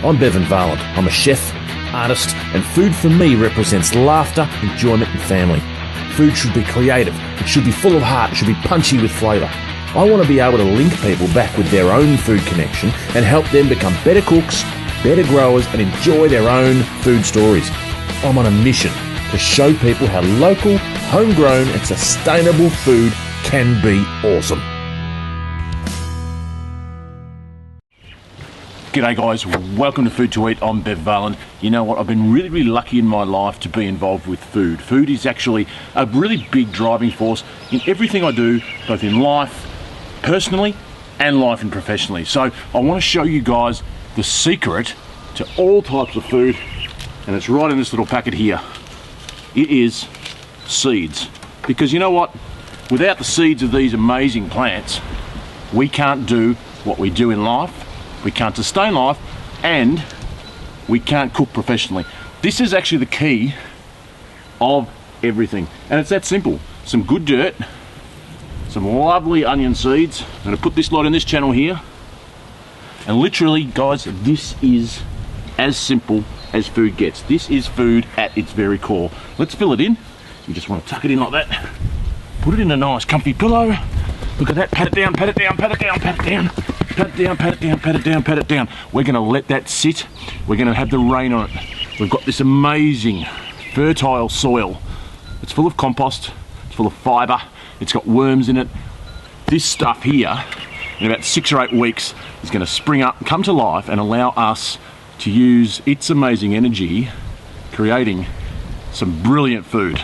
I'm Bev Vahland. I'm a chef, artist, and food for me represents laughter, enjoyment and family. Food should be creative, it should be full of heart, it should be punchy with flavour. I want to be able to link people back with their own food connection and help them become better cooks, better growers and enjoy their own food stories. I'm on a mission to show people how local, homegrown and sustainable food can be awesome. G'day guys, welcome to Food to Eat. I'm Bev Vahland. You know what, I've been really lucky in my life to be involved with food. Food is actually a really big driving force in everything I do, both in life, personally, and life and professionally. So I want to show you guys the secret to all types of food, and it's right in this little packet here. It is seeds. Because you know what, without the seeds of these amazing plants, we can't do what we do in life. We can't sustain life, and we can't cook professionally. This is actually the key of everything, and it's that simple. Some good dirt, some lovely onion seeds. I'm going to put this lot in this channel here, and literally, guys, this is as simple as food gets. This is food at its very core. Let's fill it in. You just want to tuck it in like that. Put it in a nice comfy pillow. Look at that, pat it down, pat it down, pat it down, pat it down. Pat it down, pat it down, pat it down, pat it down. We're going to let that sit. We're going to have the rain on it. We've got this amazing fertile soil. It's full of compost, it's full of fibre, it's got worms in it. This stuff here, in about 6 or 8 weeks, is going to spring up, come to life and allow us to use its amazing energy, creating some brilliant food.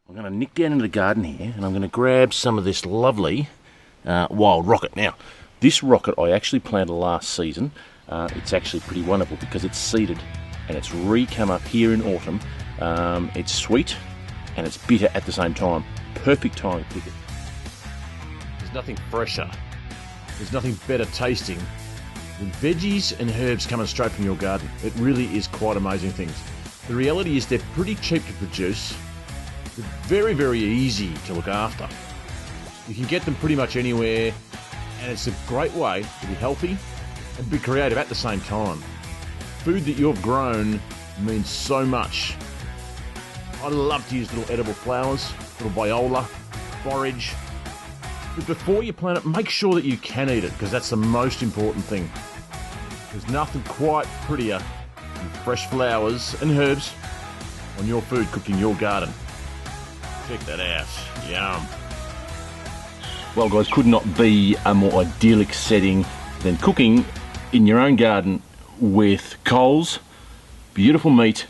I'm going to nick down into the garden here and I'm going to grab some of this lovely wild rocket. Now, this rocket I actually planted last season. It's actually pretty wonderful because it's seeded and it's re-come up here in autumn. It's sweet and it's bitter at the same time. Perfect time to pick it. There's nothing fresher, there's nothing better tasting than veggies and herbs coming straight from your garden. It really is quite amazing things. The reality is they're pretty cheap to produce. They're very easy to look after. You can get them pretty much anywhere, and it's a great way to be healthy and be creative at the same time. Food that you've grown means so much. I love to use little edible flowers, little viola, forage. But before you plant it, make sure that you can eat it, because that's the most important thing. There's nothing quite prettier than fresh flowers and herbs on your food cooked in your garden. Check that out. Yum. Well guys, could not be a more idyllic setting than cooking in your own garden with coals, beautiful meat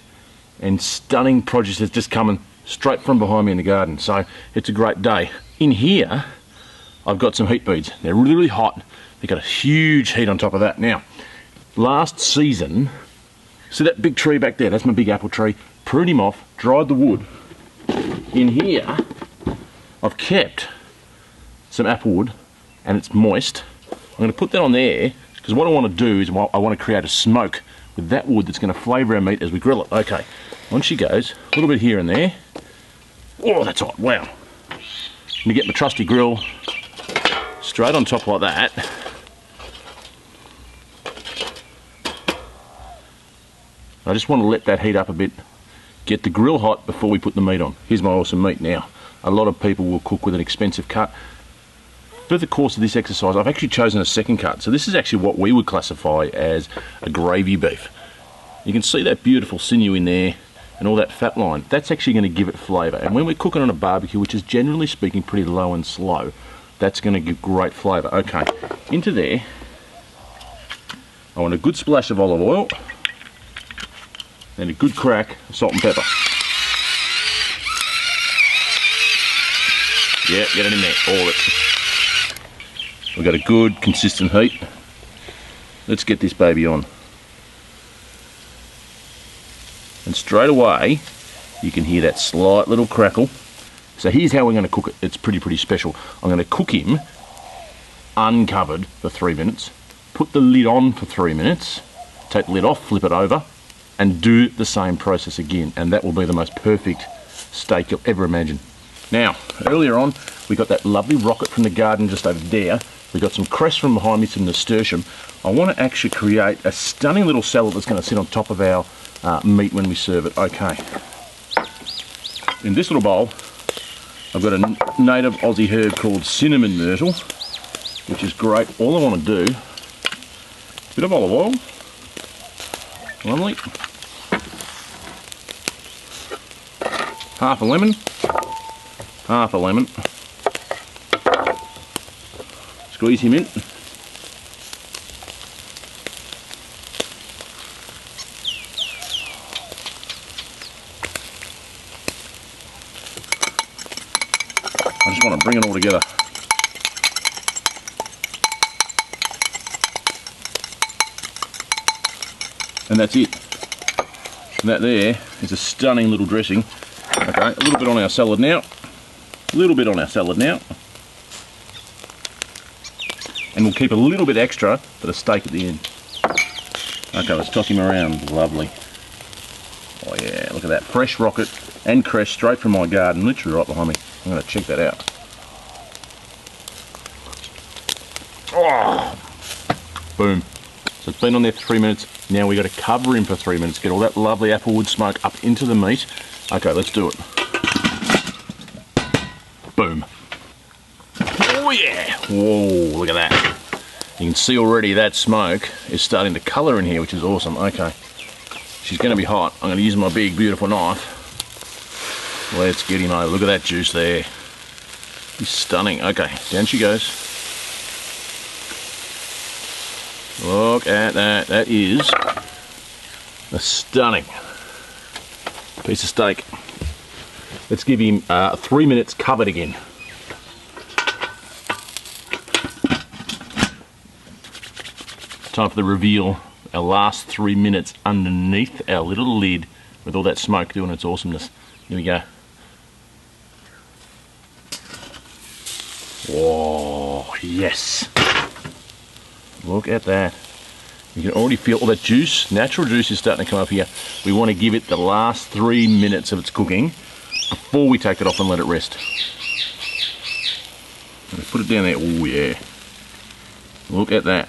and stunning produce that's just coming straight from behind me in the garden. So it's a great day. In here I've got some heat beads. They're really hot. They've got a huge heat on top of that. Now, last season, see that big tree back there? That's my big apple tree. Pruned him off, dried the wood. In here I've kept some apple wood and it's moist. I'm going to put that on there because what I want to do is I want to create a smoke with that wood that's going to flavour our meat as we grill it. Okay, on she goes, a little bit here and there. Oh, that's hot, wow. I'm going to get my trusty grill straight on top like that. I just want to let that heat up a bit, get the grill hot before we put the meat on. Here's my awesome meat now. A lot of people will cook with an expensive cut. For the course of this exercise, I've actually chosen a second cut. So this is actually what we would classify as a gravy beef. You can see that beautiful sinew in there and all that fat line. That's actually going to give it flavour. And when we're cooking on a barbecue, which is generally speaking pretty low and slow, that's going to give great flavour. Okay, into there, I want a good splash of olive oil and a good crack of salt and pepper. Yeah, get it in there, all of it. We've got a good consistent heat. Let's get this baby on. And straight away you can hear that slight little crackle. So here's how we're going to cook it. It's pretty special. I'm going to cook him uncovered for 3 minutes, put the lid on for 3 minutes, take the lid off, flip it over and do the same process again, and that will be the most perfect steak you'll ever imagine. Now, earlier on we got that lovely rocket from the garden just over there We've got some cress from behind me, some nasturtium. I want to actually create a stunning little salad that's going to sit on top of our meat when we serve it. Okay. In this little bowl, I've got a native Aussie herb called cinnamon myrtle, which is great. All I want to do, a bit of olive oil, lovely, half a lemon, squeeze him in. I just want to bring it all together. And that's it. And that there is a stunning little dressing. Okay, a little bit on our salad now. A little bit on our salad now. And we'll keep a little bit extra for the steak at the end. Okay, let's toss him around. Lovely. Oh yeah, look at that. Fresh rocket and cress straight from my garden, literally right behind me. I'm going to check that out. Oh, boom. So it's been on there for 3 minutes. Now we've got to cover him for 3 minutes, get all that lovely applewood smoke up into the meat. Okay, let's do it. Boom. Oh yeah. Whoa, look at that. You can see already that smoke is starting to colour in here, which is awesome. Okay. She's going to be hot. I'm going to use my big, beautiful knife. Let's get him over. Look at that juice there. He's stunning. Okay, down she goes. Look at that. That is a stunning piece of steak. Let's give him 3 minutes covered again. Time for the reveal. Our last 3 minutes underneath our little lid with all that smoke doing its awesomeness. Here we go. Oh, yes. Look at that. You can already feel all that juice, natural juice is starting to come up here. We want to give it the last 3 minutes of its cooking before we take it off and let it rest. Put it down there. Oh yeah. Look at that.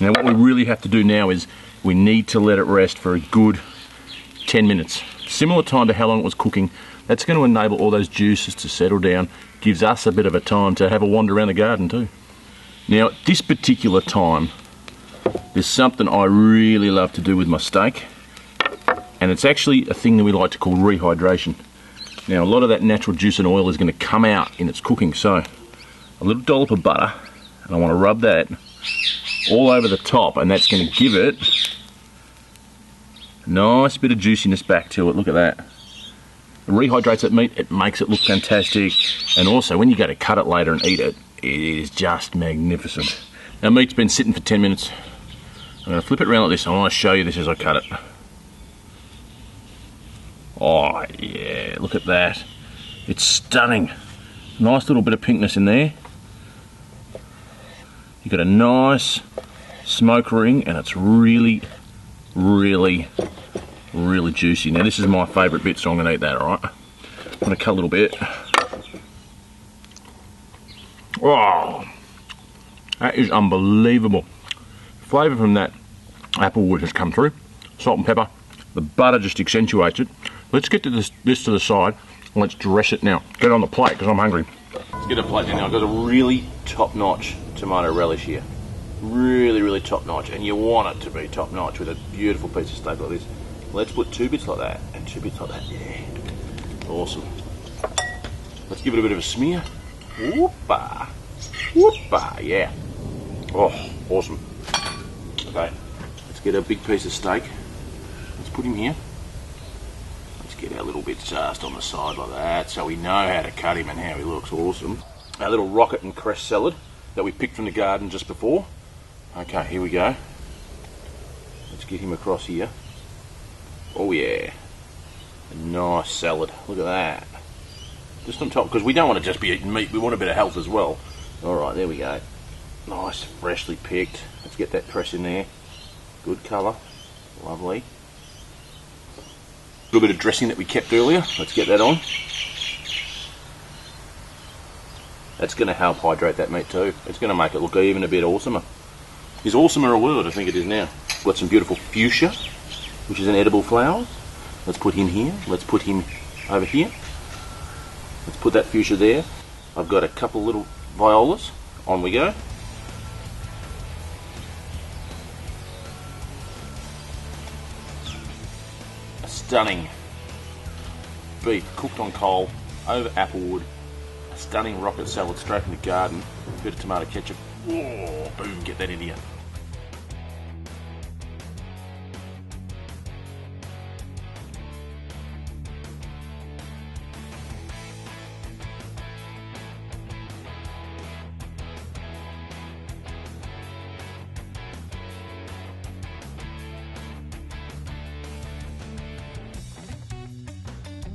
Now what we really have to do now is we need to let it rest for a good 10 minutes. Similar time to how long it was cooking. That's going to enable all those juices to settle down. Gives us a bit of a time to have a wander around the garden too. Now at this particular time, there's something I really love to do with my steak, and it's actually a thing that we like to call rehydration. Now a lot of that natural juice and oil is going to come out in its cooking, so a little dollop of butter, and I want to rub that all over the top, and that's going to give it a nice bit of juiciness back to it. Look at that. It rehydrates that meat, it makes it look fantastic, and also when you go to cut it later and eat it, it is just magnificent. Now meat's been sitting for 10 minutes. I'm going to flip it around like this. I want to show you this as I cut it. Oh yeah, look at that. It's stunning. Nice little bit of pinkness in there. You've got a nice smoke ring, and it's really, really, really juicy. Now this is my favourite bit, so I'm going to eat that, alright? I'm going to cut a little bit. Oh, that is unbelievable. Flavour from that applewood has come through. Salt and pepper. The butter just accentuates it. Let's get to this to the side, and let's dress it now. Get it on the plate, because I'm hungry. Let's get a plate now. I've got a really top-notch tomato relish here. Really, really top-notch, and you want it to be top-notch with a beautiful piece of steak like this. Let's put 2 bits like that, and 2 bits like that. Yeah, awesome. Let's give it a bit of a smear. Whoopah, whoopah, yeah. Oh, awesome. Okay, let's get a big piece of steak. Let's put him here. Let's get our little bit just on the side like that, so we know how to cut him and how he looks. Awesome. Our little rocket and cress salad that we picked from the garden just before. Okay, here we go. Let's get him across here. Oh yeah, a nice salad. Look at that. Just on top, because we don't want to just be eating meat, we want a bit of health as well. Alright, there we go. Nice, freshly picked. Let's get that cress in there. Good colour. Lovely. A little bit of dressing that we kept earlier. Let's get that on. That's going to help hydrate that meat too. It's going to make it look even a bit awesomer. Is awesomer a word? I think it is now. Got some beautiful fuchsia, which is an edible flower. Let's put him here. Let's put him over here. Let's put that fuchsia there. I've got a couple little violas. On we go. A stunning beef cooked on coal over applewood. A stunning rocket salad straight from the garden. A bit of tomato ketchup. Whoa, boom, get that in here.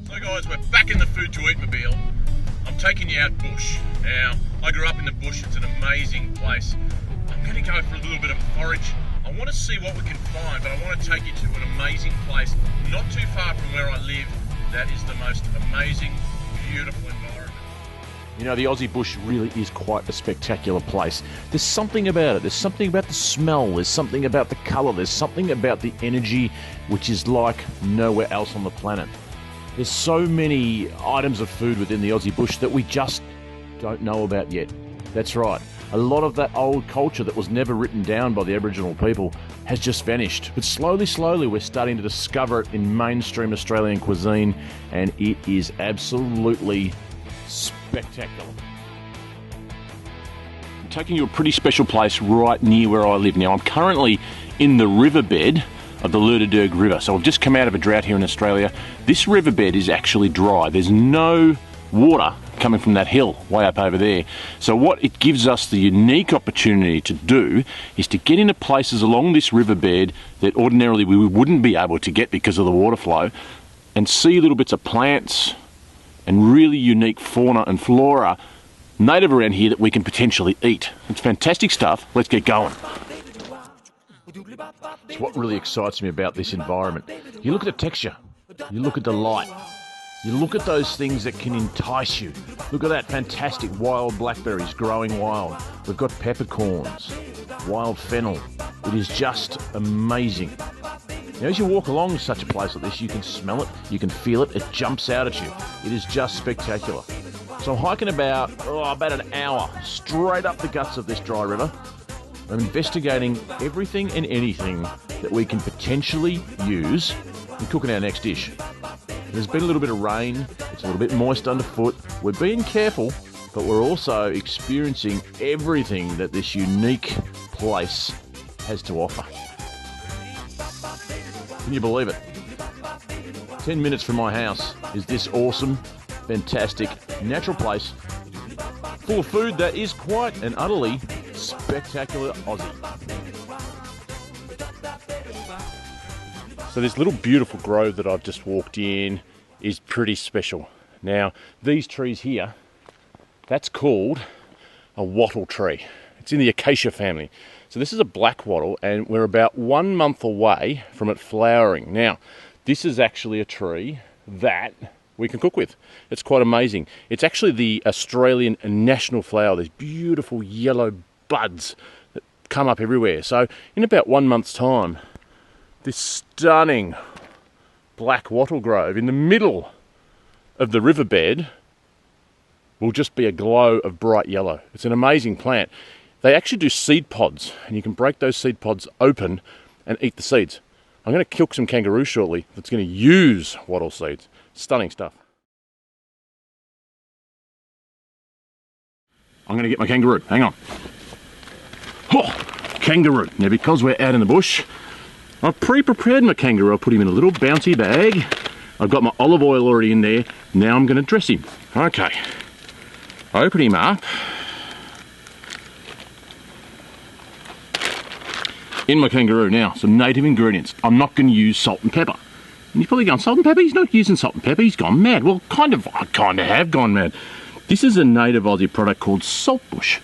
So guys, we're back in the Food to Eat mobile. I'm taking you out bush. Now, I grew up in the bush, it's an amazing place. I'm going to go for a little bit of forage. I want to see what we can find, but I want to take you to an amazing place, not too far from where I live, that is the most amazing, beautiful environment. You know, the Aussie bush really is quite a spectacular place. There's something about it. There's something about the smell. There's something about the colour. There's something about the energy which is like nowhere else on the planet. There's so many items of food within the Aussie bush that we just don't know about yet. That's right. A lot of that old culture that was never written down by the Aboriginal people has just vanished. But slowly, we're starting to discover it in mainstream Australian cuisine, and it is absolutely spectacular. I'm taking you to a pretty special place right near where I live now. I'm currently in the riverbed of the Lurderderg River. So I've just come out of a drought here in Australia. This riverbed is actually dry. There's no water coming from that hill way up over there. So what it gives us the unique opportunity to do is to get into places along this riverbed that ordinarily we wouldn't be able to get because of the water flow, and see little bits of plants and really unique fauna and flora native around here that we can potentially eat. It's fantastic stuff. Let's get going. It's what really excites me about this environment. You look at the texture, you look at the light, you look at those things that can entice you. Look at that fantastic wild blackberries growing wild. We've got peppercorns, wild fennel. It is just amazing. Now, as you walk along such a place like this, you can smell it, you can feel it, it jumps out at you. It is just spectacular. So I'm hiking about an hour straight up the guts of this dry river. I'm investigating everything and anything that we can potentially use in cooking our next dish. There's been a little bit of rain, it's a little bit moist underfoot. We're being careful, but we're also experiencing everything that this unique place has to offer. Can you believe it? 10 minutes from my house is this awesome, fantastic, natural place full of food that is quite and utterly spectacular Aussie. So this little beautiful grove that I've just walked in is pretty special. Now, these trees here, that's called a wattle tree. It's in the acacia family. So this is a black wattle, and we're about 1 month away from it flowering. Now, this is actually a tree that we can cook with. It's quite amazing. It's actually the Australian national flower. These beautiful yellow buds that come up everywhere. So in about 1 month's time, this stunning black wattle grove in the middle of the riverbed will just be a glow of bright yellow. It's an amazing plant. They actually do seed pods, and you can break those seed pods open and eat the seeds. I'm going to cook some kangaroo shortly that's going to use wattle seeds. Stunning stuff. I'm going to get my kangaroo. Hang on. Oh, kangaroo. Now, because we're out in the bush, I've pre-prepared my kangaroo. I'll put him in a little bouncy bag. I've got my olive oil already in there. Now I'm going to dress him. Okay. Open him up. In my kangaroo now, some native ingredients. I'm not going to use salt and pepper. And you're probably going, salt and pepper? He's not using salt and pepper. He's gone mad. Well, I kind of have gone mad. This is a native Aussie product called saltbush.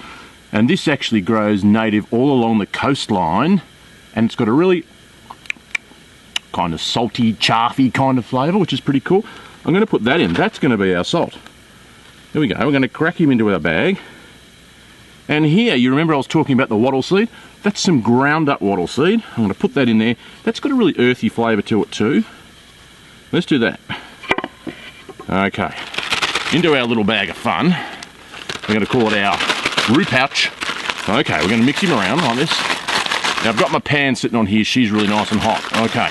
And this actually grows native all along the coastline. And it's got a really kind of salty, chaffy kind of flavour, which is pretty cool. I'm going to put that in. That's going to be our salt. There we go. We're going to crack him into our bag. And here, you remember I was talking about the wattle seed? That's some ground up wattle seed. I'm going to put that in there. That's got a really earthy flavour to it too. Let's do that. Okay, into our little bag of fun. We're going to call it our roux pouch. Okay, we're going to mix him around like this. Now I've got my pan sitting on here. She's really nice and hot. Okay,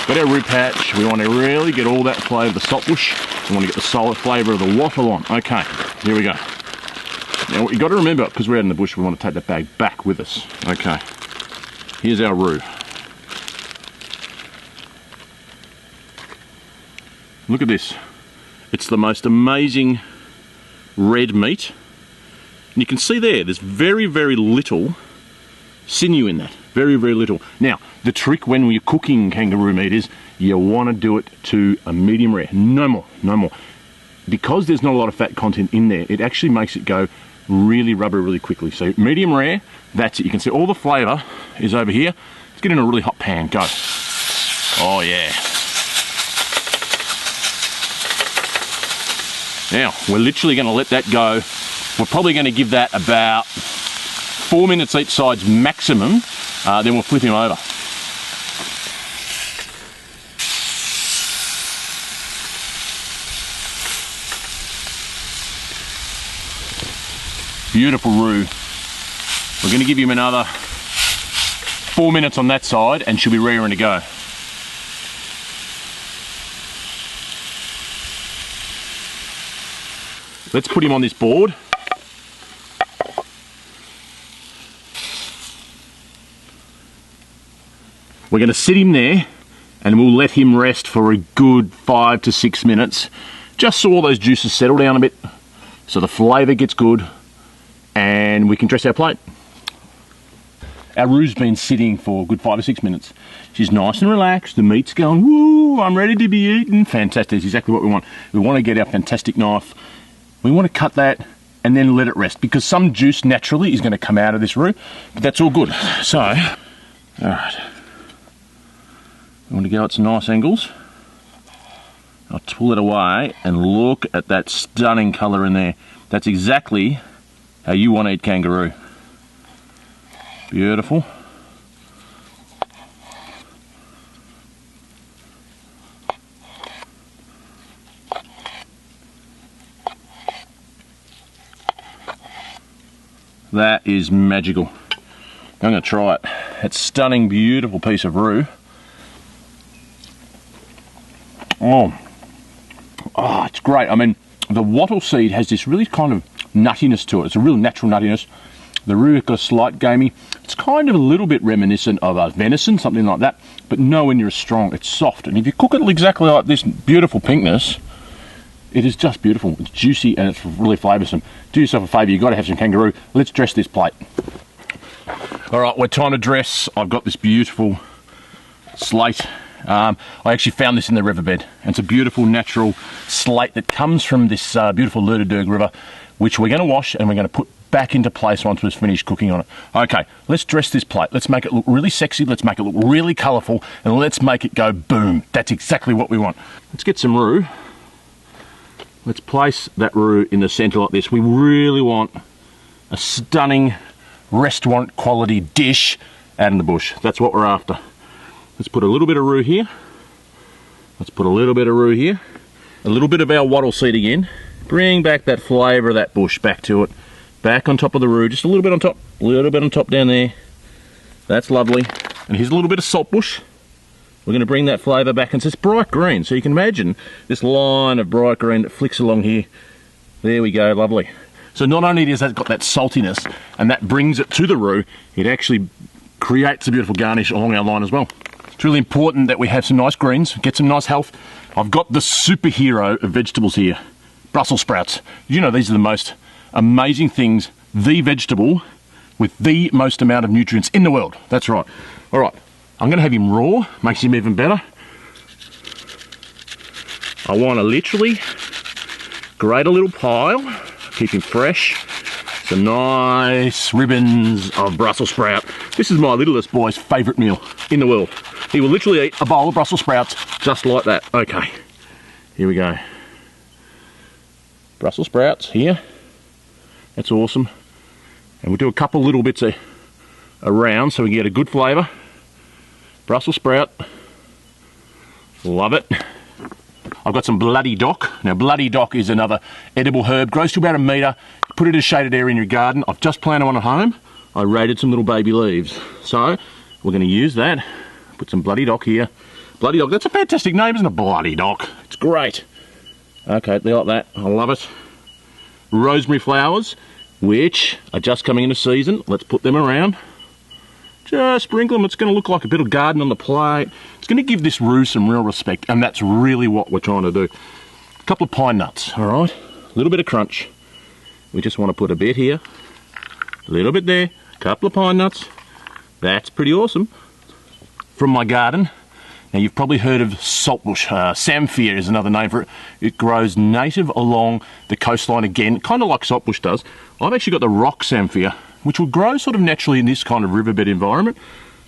got our roux pouch. We want to really get all that flavour of the saltbush. We want to get the solid flavour of the wattle on. Okay, here we go. Now what you got to remember, because we're out in the bush, we want to take that bag back with us. Okay, here's our roux. Look at this. It's the most amazing red meat. And you can see there's very, very little sinew in that. Very, very little. Now, the trick when you're cooking kangaroo meat is you want to do it to a medium rare. No more, no more. Because there's not a lot of fat content in there, it actually makes it go really rubbery really quickly. So medium rare, that's it. You can see all the flavour is over here. Let's get in a really hot pan. Go. Oh, yeah. Now, we're literally going to let that go. We're probably going to give that about 4 minutes each side's maximum, then we'll flip him over. Beautiful roux. We're going to give him another 4 minutes on that side and she'll be raring to go. Let's put him on this board. We're going to sit him there and we'll let him rest for a good 5 to 6 minutes, just so all those juices settle down a bit, so the flavour gets good and we can dress our plate. Our roux's been sitting for a good 5 or 6 minutes. She's nice and relaxed, the meat's going, woo, I'm ready to be eaten. Fantastic, that's exactly what we want. We want to get our fantastic knife. We want to cut that and then let it rest, because some juice naturally is going to come out of this roux, but that's all good. So, all right, we want to go at some nice angles. I'll pull it away and look at that stunning colour in there. That's exactly how you want to eat kangaroo. Beautiful. That is magical. I'm going to try it. It's stunning, beautiful piece of roux. Oh, it's great. I mean, the wattle seed has this really kind of nuttiness to it. It's a real natural nuttiness. The roux has got a slight gamey. It's kind of a little bit reminiscent of venison, something like that, but nowhere near as strong. It's soft, and if you cook it exactly like this beautiful pinkness, it is just beautiful. It's juicy and it's really flavoursome. Do yourself a favour, you've got to have some kangaroo. Let's dress this plate. All right, we're time to dress. I've got this beautiful slate. I actually found this in the riverbed. And it's a beautiful natural slate that comes from this beautiful Luterdurg River, which we're going to wash and we're going to put back into place once we've finished cooking on it. Okay, let's dress this plate. Let's make it look really sexy. Let's make it look really colourful, and let's make it go boom. That's exactly what we want. Let's get some roux. Let's place that roux in the centre like this. We really want a stunning restaurant quality dish out in the bush. That's what we're after. Let's put a little bit of roux here. Let's put a little bit of roux here. A little bit of our wattle seed again. Bring back that flavour of that bush back to it. Back on top of the roux, just a little bit on top. A little bit on top down there. That's lovely. And here's a little bit of saltbush. We're going to bring that flavour back, and it's bright green, so you can imagine this line of bright green that flicks along here. There we go, lovely. So not only has that got that saltiness, and that brings it to the roux, it actually creates a beautiful garnish along our line as well. It's really important that we have some nice greens, get some nice health. I've got the superhero of vegetables here, Brussels sprouts. You know, these are the most amazing things, the vegetable with the most amount of nutrients in the world. That's right. All right. I'm going to have him raw, makes him even better. I want to literally grate a little pile, keep him fresh. Some nice ribbons of Brussels sprout. This is my littlest boy's favourite meal in the world. He will literally eat a bowl of Brussels sprouts just like that. Okay, here we go. Brussels sprouts here. That's awesome. And we'll do a couple little bits around so we get a good flavour. Brussels sprout. Love it. I've got some bloody dock. Now, bloody dock is another edible herb. Grows to about 1 metre. Put it in a shaded area in your garden. I've just planted one at home. I raided some little baby leaves. So, we're going to use that. Put some bloody dock here. Bloody dock. That's a fantastic name, isn't it? Bloody dock. It's great. Okay, they like that. I love it. Rosemary flowers, which are just coming into season. Let's put them around. Just sprinkle them. It's going to look like a bit of garden on the plate. It's going to give this roo some real respect, and that's really what we're trying to do. A couple of pine nuts, all right? A little bit of crunch. We just want to put a bit here, a little bit there, a couple of pine nuts. That's pretty awesome. From my garden. Now, you've probably heard of saltbush. Samphire is another name for it. It grows native along the coastline again, kind of like saltbush does. I've actually got the rock samphire, which will grow sort of naturally in this kind of riverbed environment.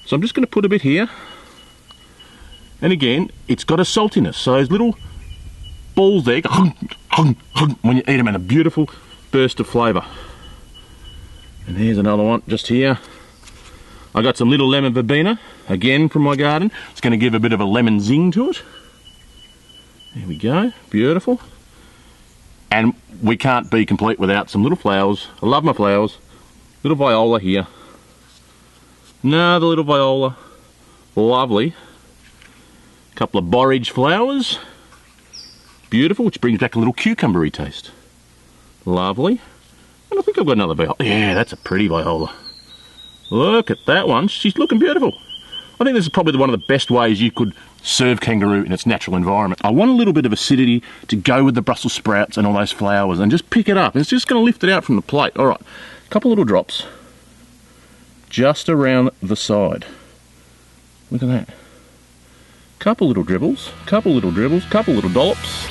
So I'm just going to put a bit here. And again, it's got a saltiness. So those little balls there, when you eat them, and a beautiful burst of flavour. And here's another one just here. I got some little lemon verbena, again from my garden. It's going to give a bit of a lemon zing to it. There we go, beautiful. And we can't be complete without some little flowers. I love my flowers. Little viola here. Another little viola. Lovely. A couple of borage flowers. Beautiful, which brings back a little cucumbery taste. Lovely. And I think I've got another viola. Yeah, that's a pretty viola. Look at that one. She's looking beautiful. I think this is probably one of the best ways you could serve kangaroo in its natural environment. I want a little bit of acidity to go with the Brussels sprouts and all those flowers, and just pick it up. It's just going to lift it out from the plate. All right, a couple little drops just around the side. Look at that. Couple little dribbles, couple little dribbles, couple little dollops.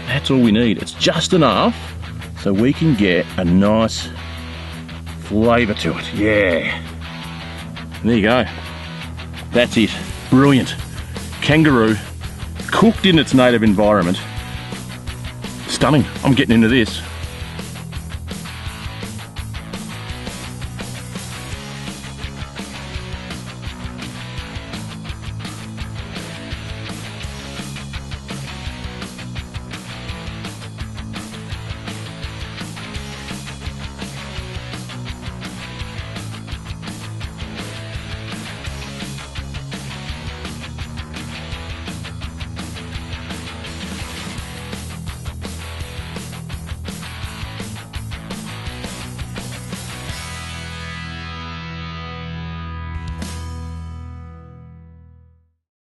That's all we need. It's just enough so we can get a nice flavour to it. Yeah. There you go. That's it. Brilliant. Kangaroo, cooked in its native environment. Stunning. I'm getting into this.